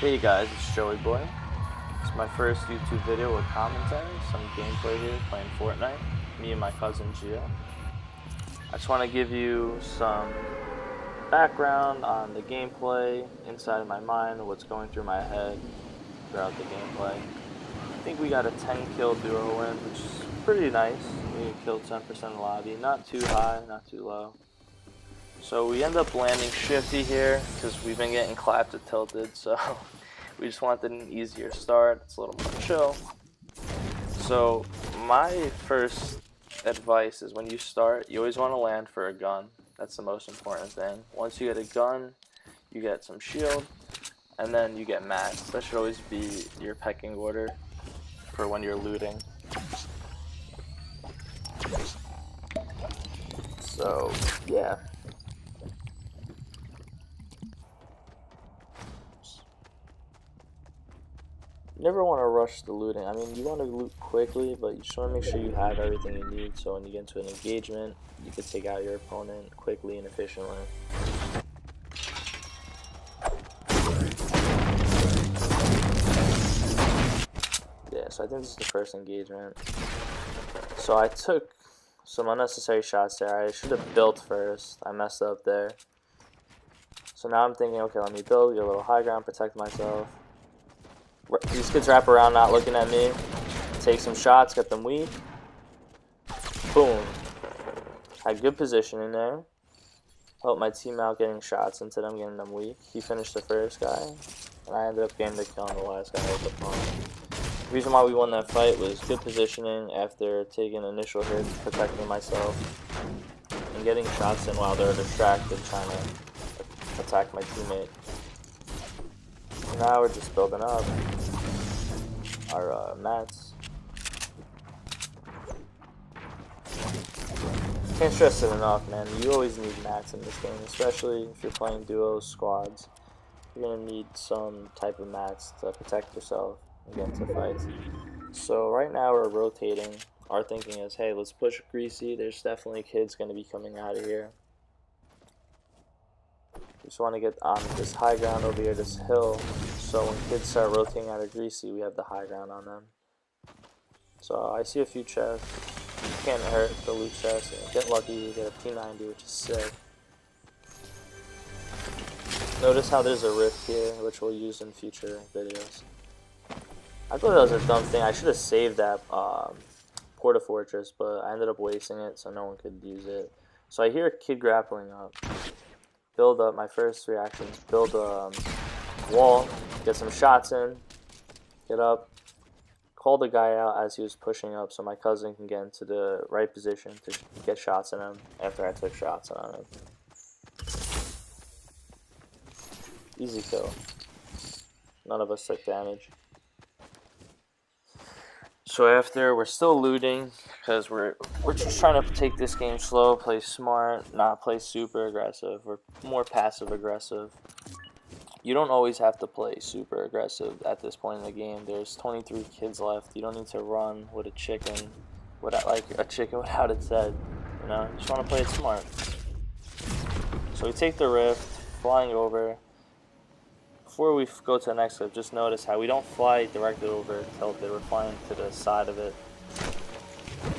Hey guys, it's Joey Boy. It's my first YouTube video with commentary, some gameplay here playing Fortnite, me and my cousin Gio. I just want to give you some background on the gameplay, inside of my mind, what's going through my head throughout the gameplay. I think we got a 10 kill duo win, which is pretty nice. We killed 10% of the lobby, not too high, not too low. So we end up landing shifty here because we've been getting clapped at tilted, so we just wanted an easier start. It's a little more chill. So my first advice is when you start, you always want to land for a gun. That's the most important thing. Once you get a gun, you get some shield, and then you get mats. That should always be your pecking order for when you're looting. So yeah. You never want to rush the looting. I mean, you want to loot quickly, but you just want to make sure you have everything you need, so when you get into an engagement, you can take out your opponent quickly and efficiently. Yeah, so I think this is the first engagement. So I took some unnecessary shots there. I should have built first. I messed up there. So now I'm thinking, okay, let me build, get a little high ground, protect myself. These kids wrap around not looking at me. Take some shots, get them weak. Boom. Had good position in there. Helped my team out getting shots into them, getting them weak. He finished the first guy, and I ended up getting the kill on the last guy with the pump. The reason why we won that fight was good positioning after taking initial hits, protecting myself, and getting shots in while they're distracted trying to attack my teammate. Now we're just building up our mats. Can't stress it enough, man. You always need mats in this game, especially if you're playing duos, squads. You're gonna need some type of mats to protect yourself and get into fights. So right now we're rotating. Our thinking is, hey, let's push Greasy. There's definitely kids gonna be coming out of here. We just want to get on this high ground over here, this hill, so when kids start rotating out of Greasy, we have the high ground on them. So I see a few chests. Can't hurt the loot chest. Get lucky, you get a P90, which is sick. Notice how there's a rift here, which we'll use in future videos. I thought that was a dumb thing. I should have saved that Porta Fortress, but I ended up wasting it so no one could use it. So I hear a kid grappling up. Build up, my first reaction is build a wall, get some shots in, get up, call the guy out as he was pushing up so my cousin can get into the right position to get shots in him after I took shots on him. Easy kill. None of us took damage. So after, we're still looting because we're just trying to take this game slow, play smart, not play super aggressive. We're more passive aggressive. You don't always have to play super aggressive at this point in the game. There's 23 kids left. You don't need to run with a chicken, like a chicken without its head. You know, you just want to play it smart. So we take the rift, flying over. Before we go to the next clip, just notice how we don't fly directly over tilted, we're flying to the side of it.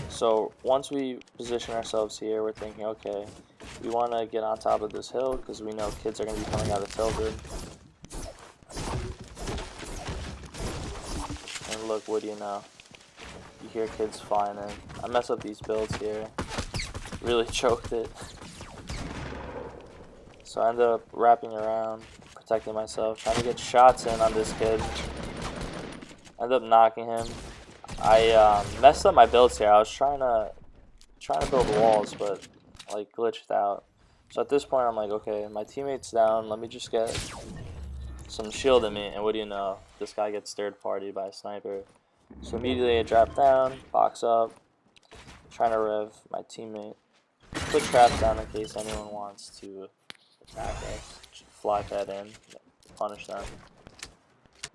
So once we position ourselves here, we're thinking, okay, we want to get on top of this hill because we know kids are going to be coming out of tilted. And look, what do you know? You hear kids flying in. I mess up these builds here. Really choked it. So I ended up wrapping around, protecting myself, trying to get shots in on this kid. Ended up knocking him. I messed up my builds here. I was trying to build walls, but like glitched out. So at this point, I'm like, okay, my teammate's down. Let me just get some shield in me. And what do you know? This guy gets third party by a sniper. So immediately I drop down, box up, trying to rev my teammate. Put traps down in case anyone wants to attack us. Fly that in, punish them.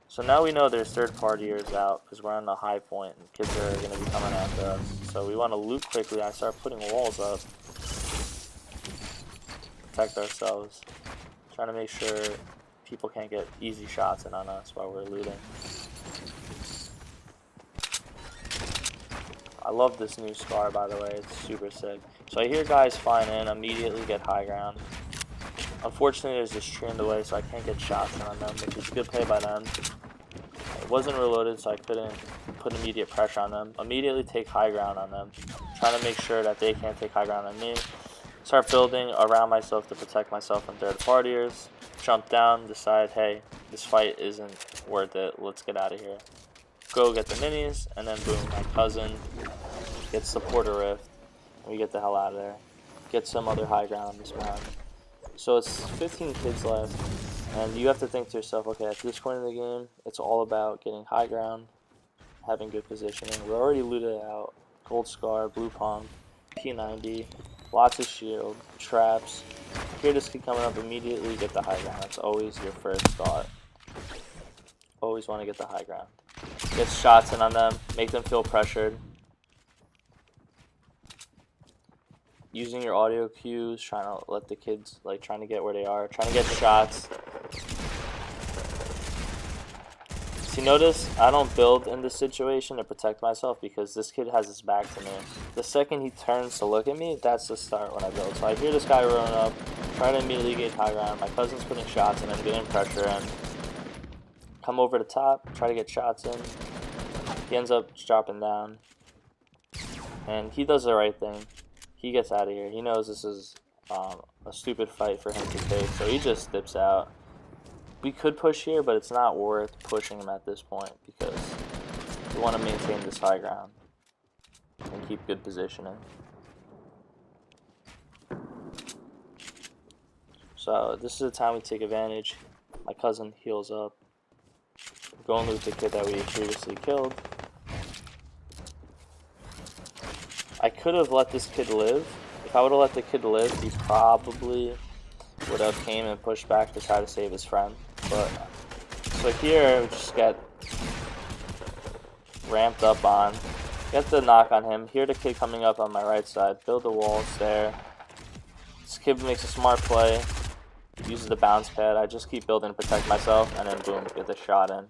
So now we know there's third partiers out because we're on the high point and kids are going to be coming after us. So we want to loot quickly. I start putting walls up, protect ourselves, trying to make sure people can't get easy shots in on us while we're looting. I love this new scar, by the way. It's super sick. So I hear guys flying in, immediately get high ground. Unfortunately, there's this tree in the way, so I can't get shots in on them, which is a good play by them. It wasn't reloaded, so I couldn't put immediate pressure on them. Immediately take high ground on them, trying to make sure that they can't take high ground on me. Start building around myself to protect myself from third partiers. Jump down, decide, hey, this fight isn't worth it. Let's get out of here. Go get the minis, and then boom, my cousin gets the porter rift, and we get the hell out of there. Get some other high ground on this map. So it's 15 kids left, and you have to think to yourself, okay, at this point in the game, it's all about getting high ground, having good positioning. We're already looted out. Gold scar, blue pump, P90, lots of shield, traps. Hear this kid coming up immediately, get the high ground. That's always your first thought. Always want to get the high ground. Get shots in on them, make them feel pressured. Using your audio cues, trying to let the kids, like, trying to get where they are, trying to get shots. See, notice I don't build in this situation to protect myself because this kid has his back to me. The second he turns to look at me, that's the start when I build. So I hear this guy running up, try to immediately get high ground. My cousin's putting shots in and getting pressure in. Come over the top, try to get shots in. He ends up dropping down. And he does the right thing. He gets out of here. He knows this is a stupid fight for him to take, so he just dips out. We could push here, but it's not worth pushing him at this point because we want to maintain this high ground and keep good positioning. So this is the time we take advantage. My cousin heals up. Go and loot the kid that we previously killed. I could have let this kid live. If I would have let the kid live, he probably would have came and pushed back to try to save his friend. But so here we just get ramped up on, get the knock on him. Hear the kid coming up on my right side. Build the walls there. This kid makes a smart play. Uses the bounce pad. I just keep building to protect myself, and then boom, get the shot in.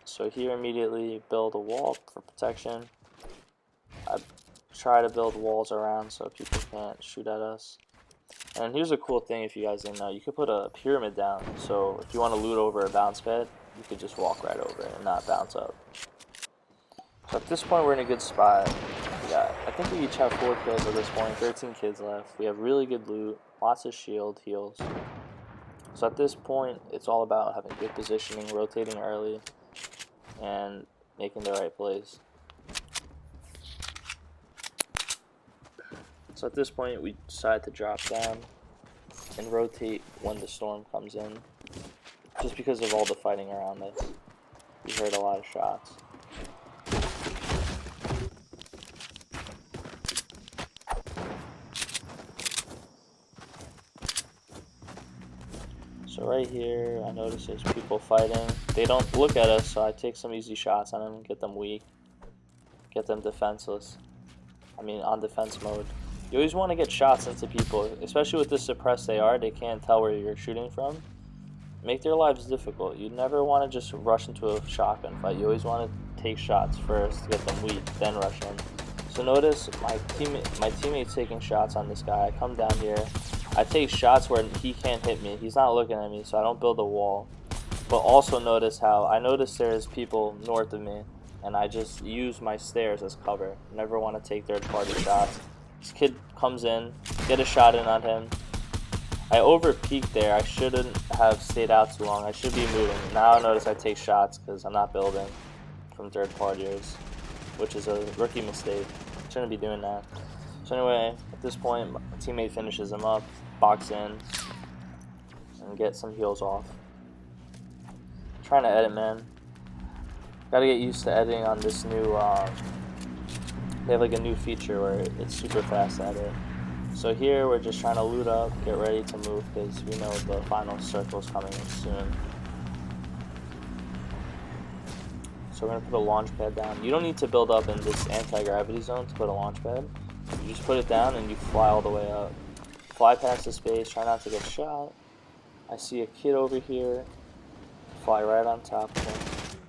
So here immediately build a wall for protection. I try to build walls around so people can't shoot at us. And here's a cool thing, if you guys didn't know, you could put a pyramid down. So if you want to loot over a bounce pad, you could just walk right over it and not bounce up. So at this point, we're in a good spot. I think we each have 4 kills at this point, 13 kids left. We have really good loot, lots of shield, heals. So at this point, it's all about having good positioning, rotating early, and making the right plays. So at this point, we decide to drop down and rotate when the storm comes in, just because of all the fighting around us. We heard a lot of shots. So right here, I notice there's people fighting. They don't look at us, so I take some easy shots on them, get them weak, get them defenseless. On defense mode. You always want to get shots into people, especially with the suppressed AR. They can't tell where you're shooting from. Make their lives difficult. You never want to just rush into a shotgun fight. You always want to take shots first, get them weak, then rush in. So notice my teammate's taking shots on this guy. I come down here. I take shots where he can't hit me. He's not looking at me, so I don't build a wall. But also notice how I notice there's people north of me, and I just use my stairs as cover. Never want to take third-party shots. This kid comes in, get a shot in on him. I over-peeked there. I shouldn't have stayed out too long. I should be moving. Now I notice I take shots because I'm not building from third partiers, which is a rookie mistake. Shouldn't be doing that. So anyway, at this point, my teammate finishes him up, box in, and get some heals off. Trying to edit, man. Gotta get used to editing on this new, they have like a new feature where it's super fast at it. So here we're just trying to loot up, get ready to move because we know the final circle's coming in soon. So we're gonna put a launch pad down. You don't need to build up in this anti-gravity zone to put a launch pad. You just put it down and you fly all the way up. Fly past the space, try not to get shot. I see a kid over here, fly right on top of him.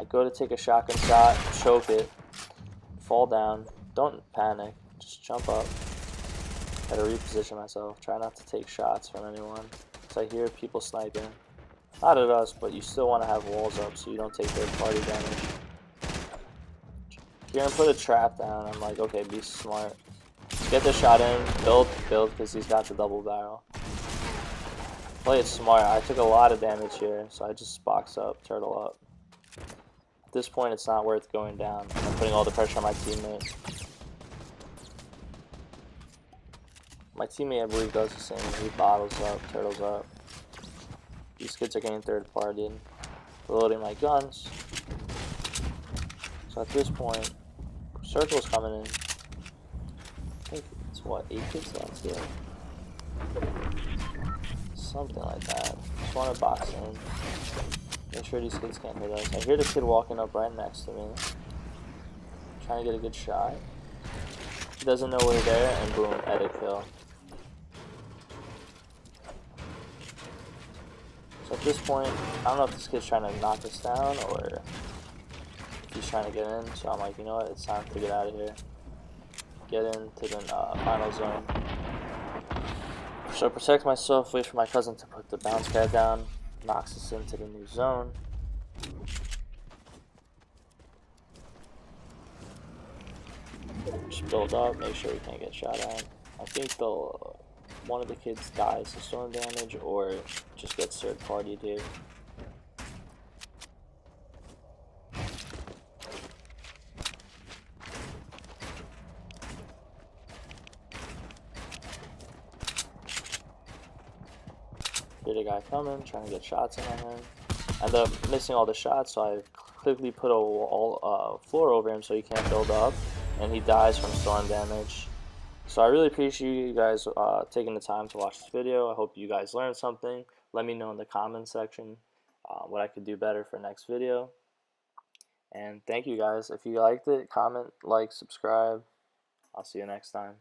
I go to take a shotgun shot, choke it, fall down. Don't panic, just jump up. Gotta reposition myself, try not to take shots from anyone. So I hear people sniping. Not at us, but you still want to have walls up so you don't take third party damage. Hear him put a trap down, I'm like, okay, be smart. Get the shot in, build, because he's got the double barrel. Play it smart. I took a lot of damage here, so I just box up, turtle up. At this point, it's not worth going down. I'm putting all the pressure on my teammate. My teammate, I believe, does the same. He bottles up, turtles up. These kids are getting third partied. Reloading my guns. So at this point, circle's coming in. I think it's what, 8 kids left here? Something like that. Just want to box in. Make sure these kids can't hit us. I hear the kid walking up right next to me. Trying to get a good shot. He doesn't know we're there, and boom, edit kill. So at this point, I don't know if this kid's trying to knock us down or if he's trying to get in. So I'm like, you know what, it's time to get out of here. Get into the final zone. So protect myself, wait for my cousin to put the bounce pad down, knocks us into the new zone. Just build up, make sure we can't get shot at. I think one of the kids dies to storm damage or just gets third partied here. Hear the guy coming, trying to get shots in on him. End up missing all the shots, so I quickly put a floor over him so he can't build up, and he dies from storm damage. So I really appreciate you guys taking the time to watch this video. I hope you guys learned something. Let me know in the comment section what I could do better for next video. And thank you guys. If you liked it, comment, like, subscribe. I'll see you next time.